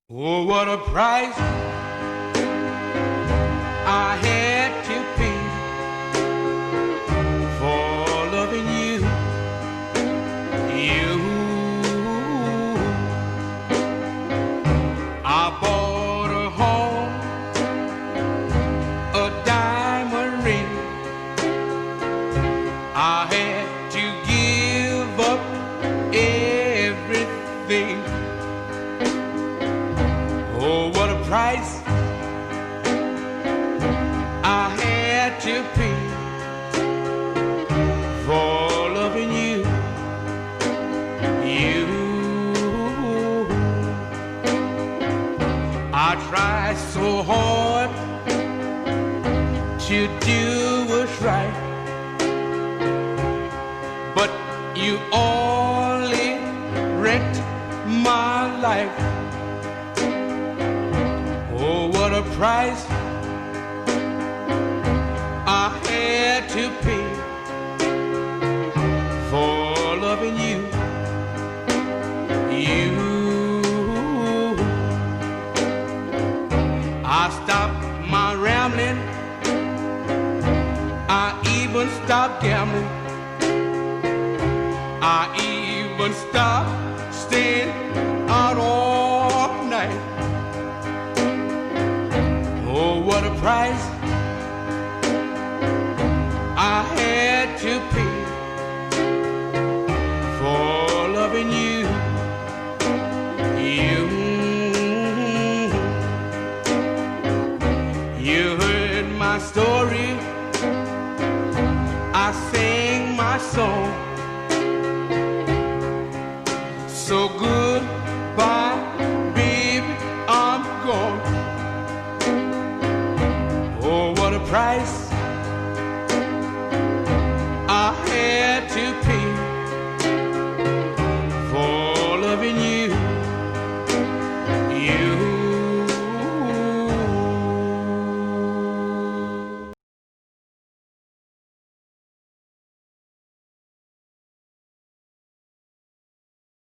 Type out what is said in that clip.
Oh, what a price I had to pay for loving you. I bought a home, a diamond ring. I had to give up everything. Oh, what a price I had to pay for loving you. I tried so hard to do what's right, but you only wrecked my life. Oh, what a price I had to pay for loving you. I stopped my rambling, I even stopped gambling, I even stopped staying out all night. Oh, what a price I had to pay for loving you. You heard my story, I sang my song. So goodbye, baby, I'm gone. Oh, what a price